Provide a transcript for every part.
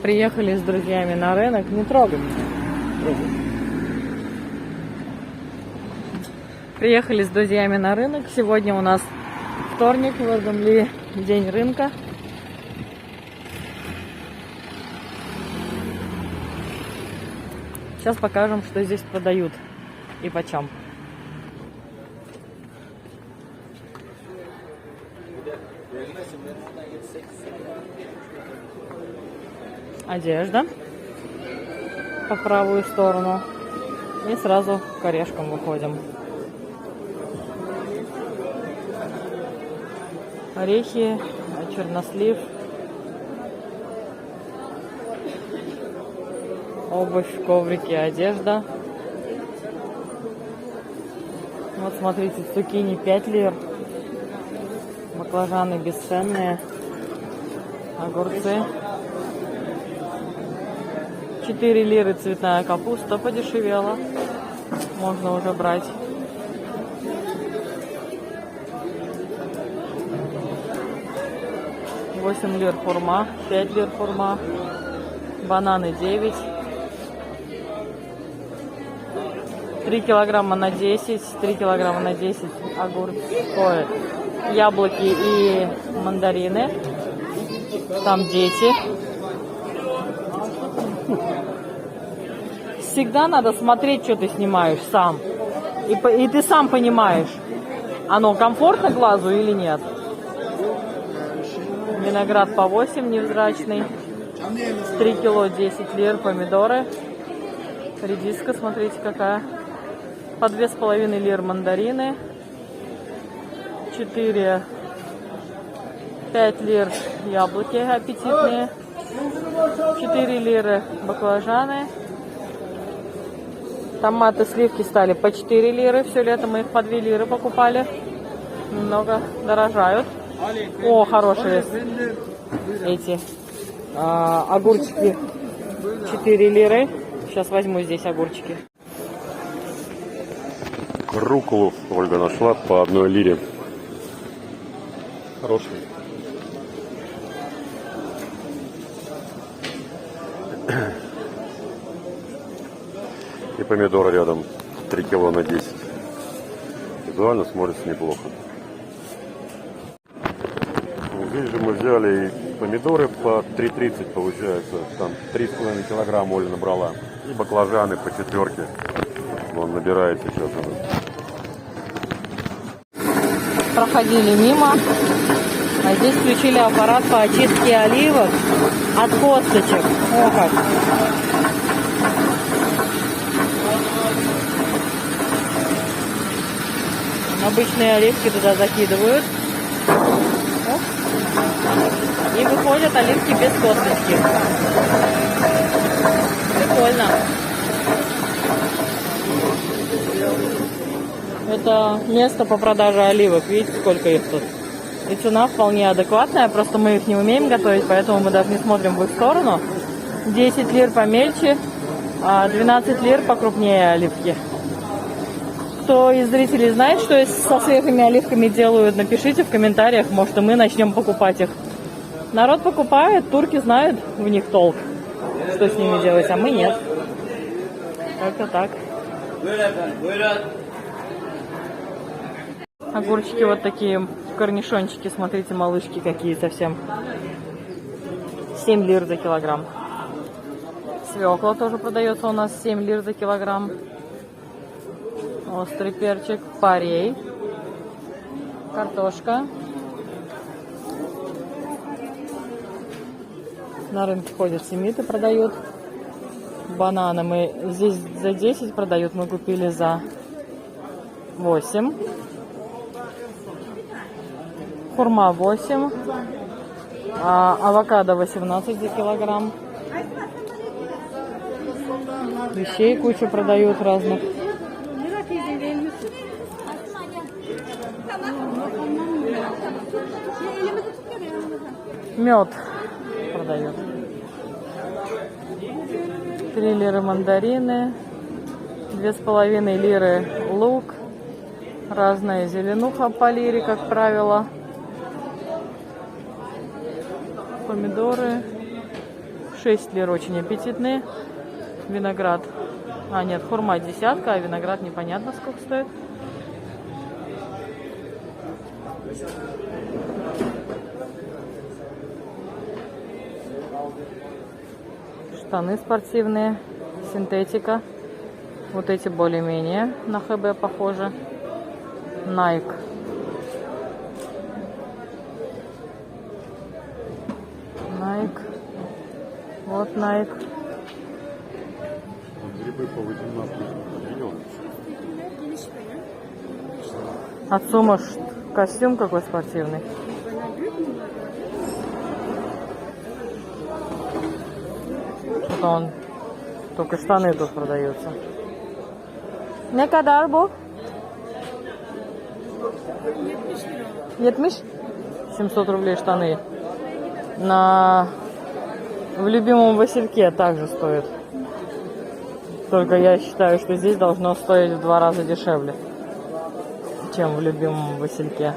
Приехали с друзьями на рынок. Не трогай меня. Приехали с друзьями на рынок. Сегодня у нас вторник, в Эрдемли, день рынка. Сейчас покажем, что здесь продают и почем. Одежда по правую сторону. И сразу к орешкам выходим. Орехи, чернослив, обувь, коврики, одежда. Вот смотрите, цукини 5 лир, баклажаны бесценные, огурцы 4 лиры, цветная капуста подешевела, можно уже брать. $8 лир хурма, 5 лир хурма, бананы 9, 3 килограмма на 10, 3 килограмма на 10 огурцы, яблоки и мандарины. Там дети. Всегда надо смотреть, что ты снимаешь сам. И ты сам понимаешь, оно комфортно глазу или нет. Виноград по 8, невзрачный. 3 кило 10 лир, помидоры. Редиска, смотрите, какая. По 2,5 лир мандарины. 5 лир яблоки аппетитные. 4 лиры баклажаны. Томаты, сливки стали по 4 лиры. Все лето мы их по 2 лиры покупали. Немного дорожают. О, хорошие эти огурчики. 4 лиры. Сейчас возьму здесь огурчики. Рукколу Ольга нашла по 1 лире. Хороший. И помидоры рядом 3 кило на 10. Визуально смотрится неплохо. Здесь же мы взяли помидоры по 3,30 получается. Там 3,5 килограмма Оля набрала. И баклажаны по 4. Он набирает сейчас. Проходили мимо. А здесь включили аппарат по очистке оливок от косточек. О как! Обычные оливки туда закидывают. Оп. И выходят оливки без косточки. Прикольно. Это место по продаже оливок. Видите, сколько их тут? И цена вполне адекватная. Просто мы их не умеем готовить, поэтому мы даже не смотрим в их сторону. 10 лир помельче, а 12 лир покрупнее оливки. Кто из зрителей знает, что со свежими оливками делают, напишите в комментариях. Может, и мы начнем покупать их. Народ покупает, турки знают в них толк, что с ними делать, а мы нет. Как-то так. Огурчики вот такие, корнишончики, смотрите, малышки какие совсем. 7 лир за килограмм. Свекла тоже продается у нас 7 лир за килограмм. Острый перчик, парей, картошка. На рынке ходят семиты, продают. Бананы мы здесь за 10 продают, мы купили за 8. Хурма 8. Авокадо 18 за килограмм. Вещей кучу продают разных. Мед продают. 3 лиры мандарины, 2,5 лиры лук, разная зеленуха по лире, как правило. Помидоры 6 лир очень аппетитные. Виноград. А, нет, хурма десятка, а виноград непонятно сколько стоит. Штаны спортивные, синтетика. Вот эти более-менее на ХБ похожи. Nike. Nike. Вот Nike. Грибы по 18 миллионов. Отцу, может, костюм какой спортивный? Что-то он... Только штаны тут продаются. Ne kadar bu? 70? 700 рублей штаны. В любимом Васильке также стоит. Только я считаю, что здесь должно стоить в 2 раза дешевле, чем в любимом Васильке.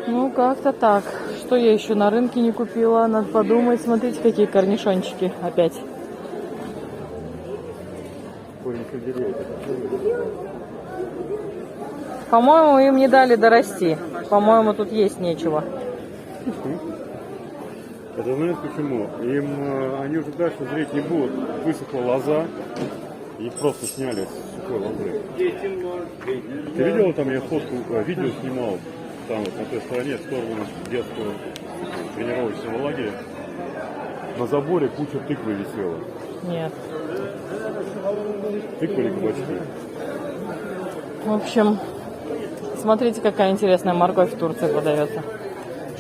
Ну, как-то так. Что я еще на рынке не купила? Надо подумать. Смотрите, какие корнишончики опять. По-моему, им не дали дорасти. По-моему, тут есть нечего. Это знаешь почему? Они уже дальше зреть не будут. Высохла лоза, их просто сняли с сухой лозы. Ты видела, там я фотку, видео снимал, там вот на той стороне, в сторону детского тренировочного лагеря. На заборе куча тыквы висела. Нет. Тыквы или кабачки? В общем, смотрите, какая интересная морковь в Турции продается.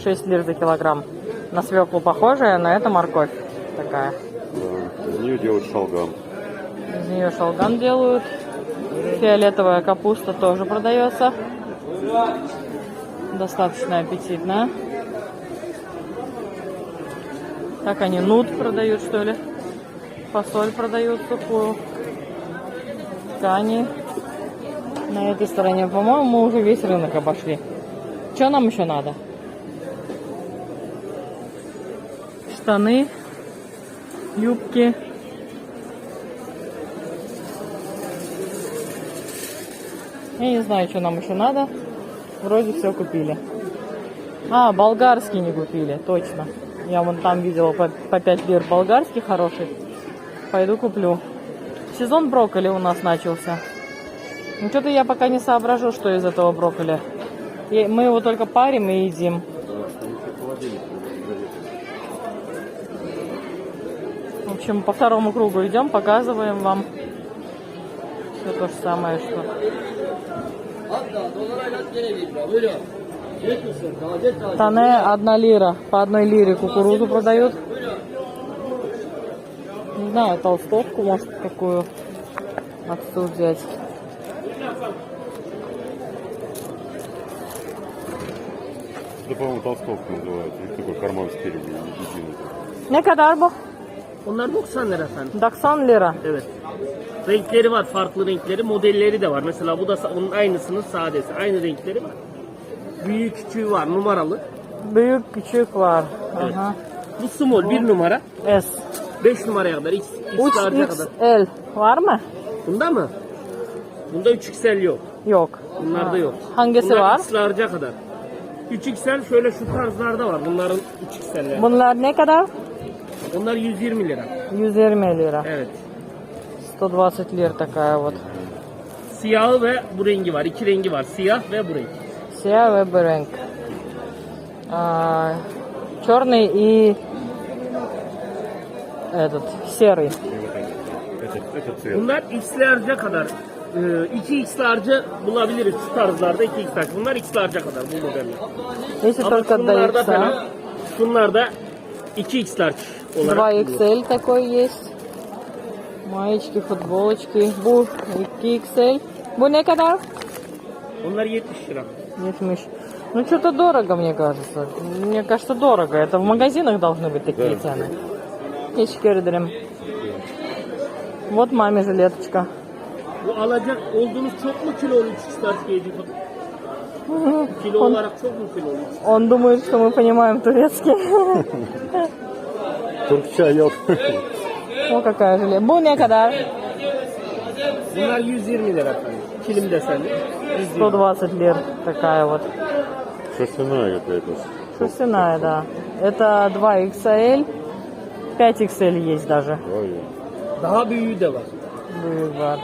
6 лир за килограмм. На свеклу похожая, но это морковь такая. Да, из нее делают шалгам. Из нее шалгам делают. Фиолетовая капуста тоже продается. Достаточно аппетитная. Так они нут продают, что ли? Фасоль продают сухую. Ткани. На этой стороне, по-моему, мы уже весь рынок обошли. Что нам еще надо? Штаны, юбки. Я не знаю, что нам еще надо. Вроде все купили. А, болгарский не купили, точно. Я вон там видела по 5 лир болгарский хороший. Пойду куплю. Сезон брокколи у нас начался. Ну, что-то я пока не соображу, что из этого брокколи. Мы его только парим и едим. В общем, по второму кругу идем, показываем вам. Все то же самое, что... Тане 1 лира. По 1 лире кукурузу продают. Не знаю, толстовку, может, какую отцу взять. Это, по-моему, толстовка называется. И такой карман спереди. Ne kadar bu? Onlar 90 lira efendim. 90 lira. Evet. Renkleri var, farklı renkleri, modelleri de var. Mesela bu da onun aynısının sadesi. Aynı renkleri var. Büyük küçüğü var, numaralı. Büyük küçük var. Evet. Aha. Bu small 1 numara. S. 5 numaraya kadar, XL'e kadar. 3XL var mı? Bunda mı? Bunda 3XL yok. Yok. Bunlarda Ha. yok. Hangisi Bunlar var? XL'e kadar. 3XL şöyle şu tarzlarda var. Bunların 3XL'leri. Bunlar ne kadar? Onlar 120 lira. 120 lira. Evet. 120 лир такая вот. Siyahı ve bu rengi var. İki rengi var. Siyah ve bu renk. Siyah ve bu renk. Черный и этот серый. Это цвет. Bunlar X'lerce kadar. 2X'lerce bulabiliriz şu tarzlarda 2X'ler. Bunlar X'lerce kadar bu modeller. Если Ama только до şunlarda X. falan, şunlarda 2X'ler olarak 2XL такой есть. Маечки, футболочки. Bu 2XL. Bu ne kadar? Onlar 70 lira. 70. Ну, что-то дорого, мне кажется. Мне кажется, дорого. Это в магазинах должны быть такие цены. Teşekkür ederim. Вот маме жилеточка. Bu alacak olduğunuz çok mu kilolu 3X'ler giydi? Kilo olarak çok mu kilo? Он думает, что мы понимаем турецкий. Türkçe yok. О, какая желе. Bu ne kadar? Bunlar 120 lira efendim. Kilim desenli. 120. 120 лир. Такая вот. Шерстяная какая-то. Шерстяная, да. Это 2XL. 5XL есть даже. Ой. Daha büyüğü de var. Büyük var.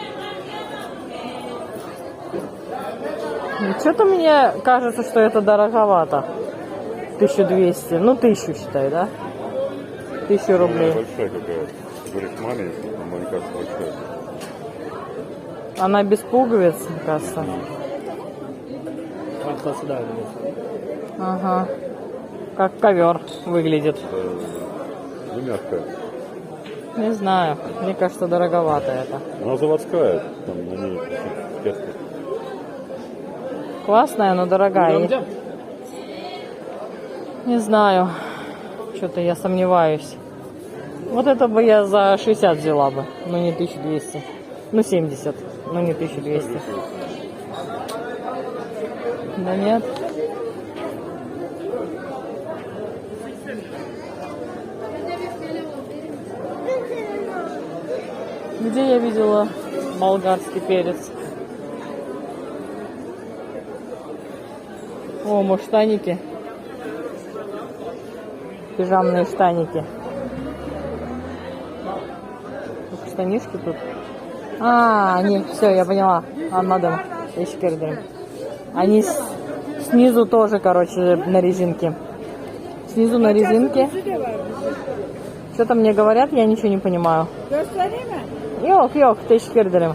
Что-то мне кажется, что это дороговато. 1200. Ну, 1000 считай, да? 1000 рублей. Большая какая-то. Говорит, маленькая, а мне кажется, большая. Она без пуговиц, мне кажется. Arkası da aynı. Ага. Как ковер выглядит. Ну, мягкая. Не знаю. Мне кажется, дороговато это. Она заводская, там на ней пятка. Классная, но дорогая. Amca. Не знаю. Что-то я сомневаюсь. Вот это бы я за 60 взяла бы. Но не 1200. Ну, 70. Но не 1200. Да нет. Где я видела болгарский перец? О, может, штаники. Пижамные штаники. Штанишки тут. А, они, все, я поняла. Анмадам. Они снизу тоже, короче, на резинке. Снизу на резинке. Что-то мне говорят, я ничего не понимаю. Yok, teşekkür ederim.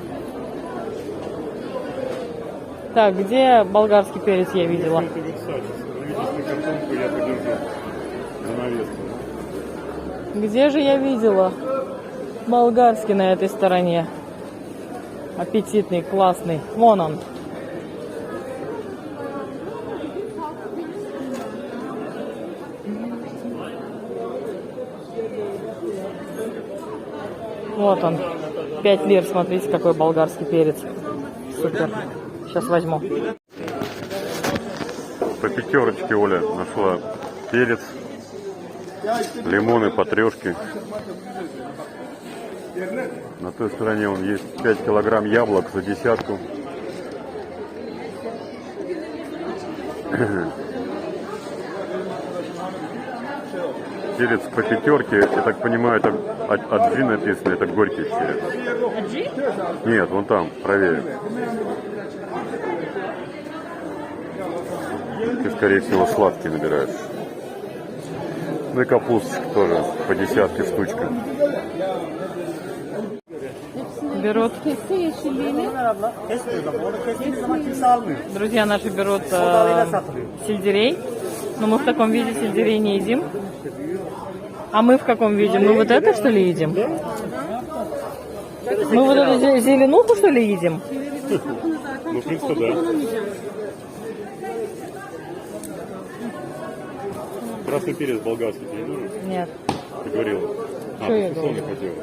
Так, где болгарский перец я видела? Это версач. Если картонку я подержу на навеску. Где же я видела болгарский на этой стороне? Аппетитный, классный. Вон он. Вот он. 5 лир, смотрите, какой болгарский перец. Супер. Сейчас возьму. По пятерочке Оля нашла перец, лимоны по трешке. На той стороне он есть 5 килограмм яблок за десятку. Перец по пятерке, я так понимаю, это аджи написано, это горький перец. Аджи? Нет, вон там, правее. Ты, скорее всего, сладкий набираешь. Ну и капусточка тоже по десятке штучка. Берут. Друзья наши берут сельдерей. Но мы в таком виде сельдерей не едим. А мы в каком виде? Мы вот это, что ли, едим? Мы вот эту зеленуху, что ли, едим? Ну, в принципе, да. Красный перец болгарский ты не нужен? Нет. Ты говорила. Что я ты говорила? хотела.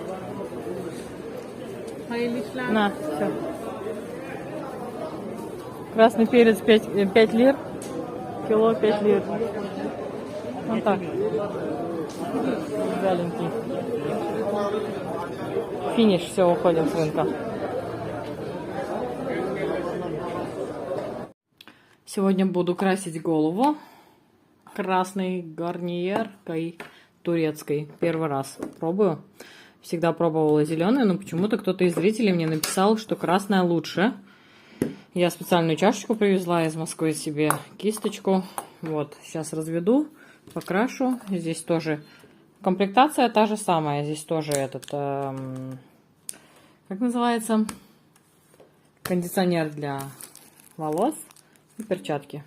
На, все. Красный перец 5 лир. Кило 5 лир. Вот так. Вяленький. Финиш, все, уходим с рынка. Сегодня буду красить голову красной гарниркой турецкой. Первый раз пробую. Всегда пробовала зеленую, но почему-то кто-то из зрителей мне написал, что красная лучше. Я специальную чашечку привезла из Москвы себе, кисточку. Вот, сейчас разведу, покрашу. Здесь тоже комплектация та же самая. Здесь тоже этот, как называется, кондиционер для волос и перчатки.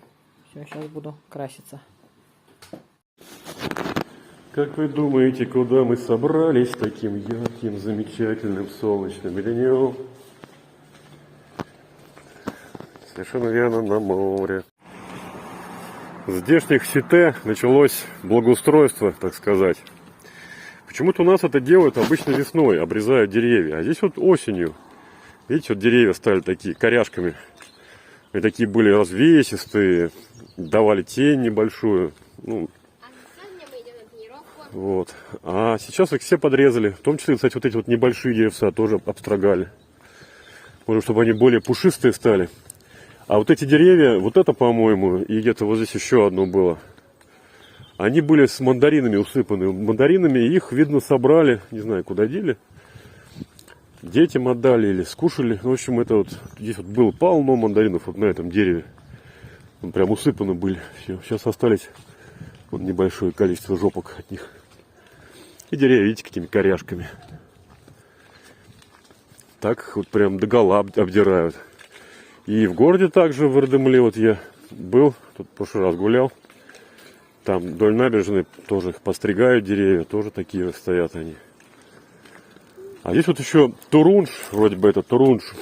Все, сейчас буду краситься. Как вы думаете, куда мы собрались таким ярким, замечательным, солнечным днем? Совершенно верно, на море. С здешних сите началось благоустройство, так сказать. Почему-то у нас это делают обычно весной, обрезают деревья. А здесь вот осенью, видите, вот деревья стали такие, коряшками И такие были развесистые, давали тень небольшую. Ну, вот. А сейчас их все подрезали. В том числе, кстати, вот эти вот небольшие деревца тоже обстрогали. Может, чтобы они более пушистые стали. А вот эти деревья, вот это, по-моему, и где-то вот здесь еще одно было. Они были с мандаринами усыпаны. Мандаринами их, видно, собрали. Не знаю, куда дели. Детям отдали или скушали. В общем, это вот здесь вот было полно мандаринов вот на этом дереве. Он прям усыпаны были. Все. Сейчас остались вот небольшое количество жопок от них. И деревья, видите, какими коряшками. Так вот прям догола обдирают. И в городе также, в Ардемле, вот я был, тут в прошлый раз гулял. Там вдоль набережной тоже их постригают деревья, тоже такие стоят они. А здесь вот еще турунж, вроде бы это турунж.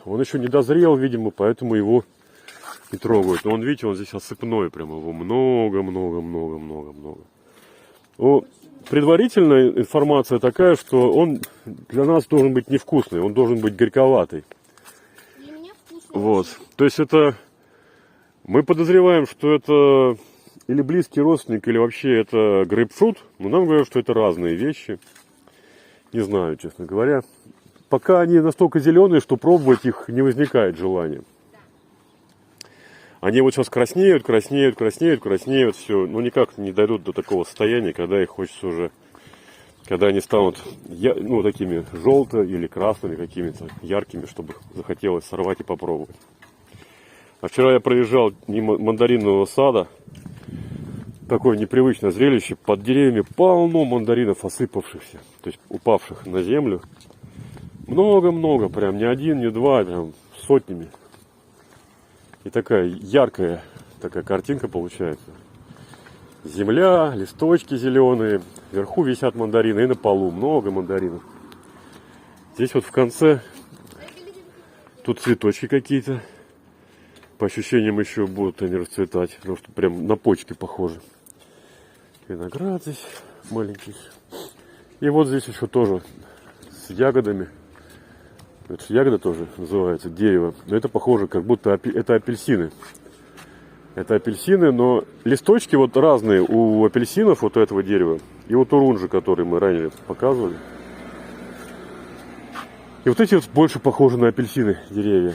Он еще не дозрел, видимо, поэтому его не трогают. Но он, видите, он здесь осыпной, прям его много. Ну, предварительная информация такая, что он для нас должен быть невкусный, он должен быть горьковатый. Для меня вкусно. Вот, то есть это, мы подозреваем, что это или близкий родственник, или вообще это грейпфрут, но нам говорят, что это разные вещи. Не знаю, честно говоря. Пока они настолько зеленые, что пробовать их не возникает желания. Они вот сейчас краснеют, все, но никак не дойдут до такого состояния, когда их хочется уже, когда они станут, ну, такими желто- или красными какими-то яркими, чтобы захотелось сорвать и попробовать. А вчера я проезжал мимо мандаринного сада, такое непривычное зрелище, под деревьями полно мандаринов осыпавшихся, то есть упавших на землю. Много, прям не один, не два, прям сотнями. И такая яркая такая картинка получается. Земля, листочки зеленые, вверху висят мандарины и на полу много мандаринов. Здесь вот в конце тут цветочки какие-то. По ощущениям еще будут они расцветать, потому что прям на почки похожи. Виноград здесь маленький. И вот здесь еще тоже с ягодами. Это же ягода тоже называется, дерево. Но это похоже, как будто это апельсины. Это апельсины, но листочки вот разные у апельсинов, вот у этого дерева. И у турунжа, который мы ранее показывали. И вот эти вот больше похожи на апельсины деревья.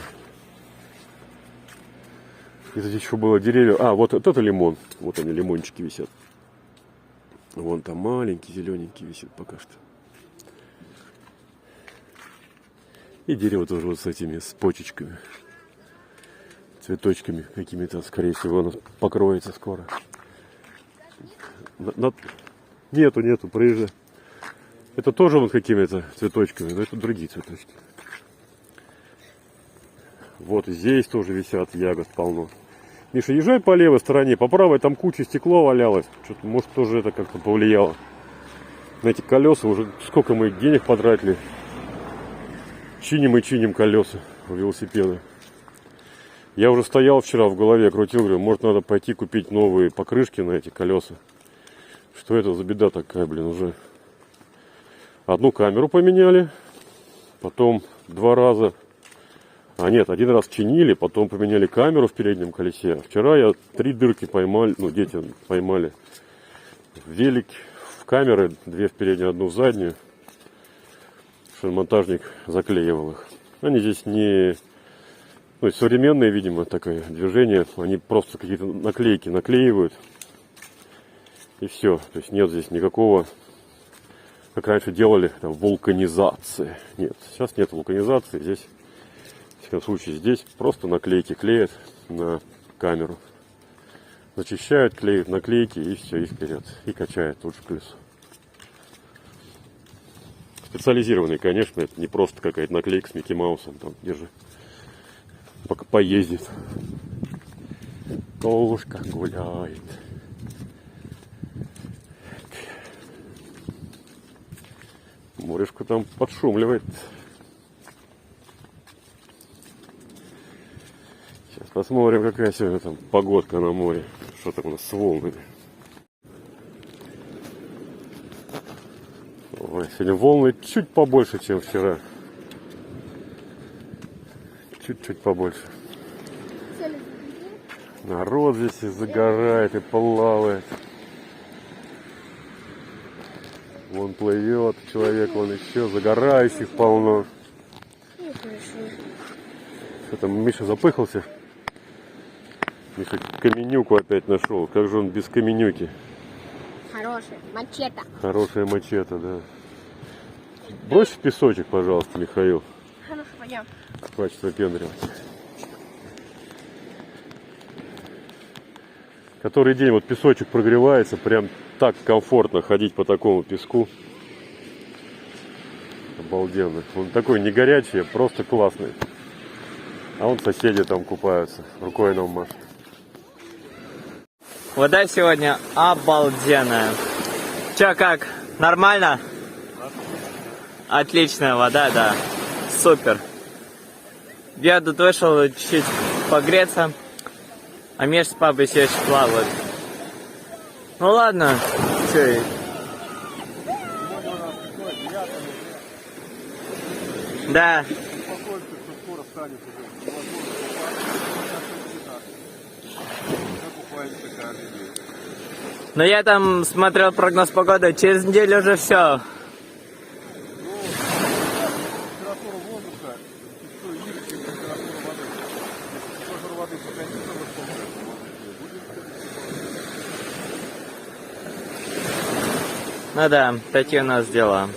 И здесь еще было деревья. А, вот это лимон. Вот они, лимончики висят. Вон там маленький, зелененький висит пока что. И дерево тоже вот с этими, с почечками. Цветочками какими-то, скорее всего, оно покроется скоро. Нету, проезжай. Это тоже вот какими-то цветочками, но это другие цветочки. Вот здесь тоже висят ягод полно. Миша, езжай по левой стороне, по правой там куча стекла валялась. Что-то, может, тоже это как-то повлияло. На эти колеса уже сколько мы денег потратили. Чиним колеса у велосипеда. Я уже стоял вчера в голове, крутил, говорю, может, надо пойти купить новые покрышки на эти колеса. Что это за беда такая, блин, уже. Одну камеру поменяли, потом 2 раза. Один раз чинили, потом поменяли камеру в переднем колесе. Вчера я 3 дырки поймал, дети поймали. Велик в камеры, 2 в переднюю, 1 в заднюю. Монтажник заклеивал их. Они здесь не... современные, видимо, такое движение. Они просто какие-то наклейки наклеивают. И все. То есть нет здесь никакого, как раньше делали, там, вулканизации. Нет, сейчас нет вулканизации. Здесь, в всяком случае, здесь просто наклейки клеят на камеру. Зачищают, клеят наклейки и все, и вперед. И качают тут же колесо. Специализированный, конечно, это не просто какая-то наклейка с Микки Маусом, там, держи, пока поездит. Кошка гуляет. Морешка там подшумливает. Сейчас посмотрим, какая сегодня там погодка на море. Что там у нас с волнами. Ой, сегодня волны чуть побольше, чем вчера. Чуть-чуть побольше. Народ здесь и загорает, и плавает. Вон плывет человек, вон еще загорающих полно. Ну, хорошо. Что там, Миша запыхался? Миша каменюку опять нашел. Как же он без каменюки? Хороший. Мачете. Хорошая мачете, да. Брось в песочек, пожалуйста, Михаил. Хорошо, пойдем. Хватит выпендривать. Который день вот песочек прогревается, прям так комфортно ходить по такому песку. Обалденно. Он такой не горячий, а просто классный. А вон соседи там купаются, рукой нам машут. Вода сегодня обалденная. Чё, как? Нормально? Отличная вода, да. Супер. Я тут вышел чуть-чуть погреться, а Миш с папой все еще плавают. Ну ладно, чё. Да. Но я там смотрел прогноз погоды, через неделю уже все. Ну да, такие у нас дела.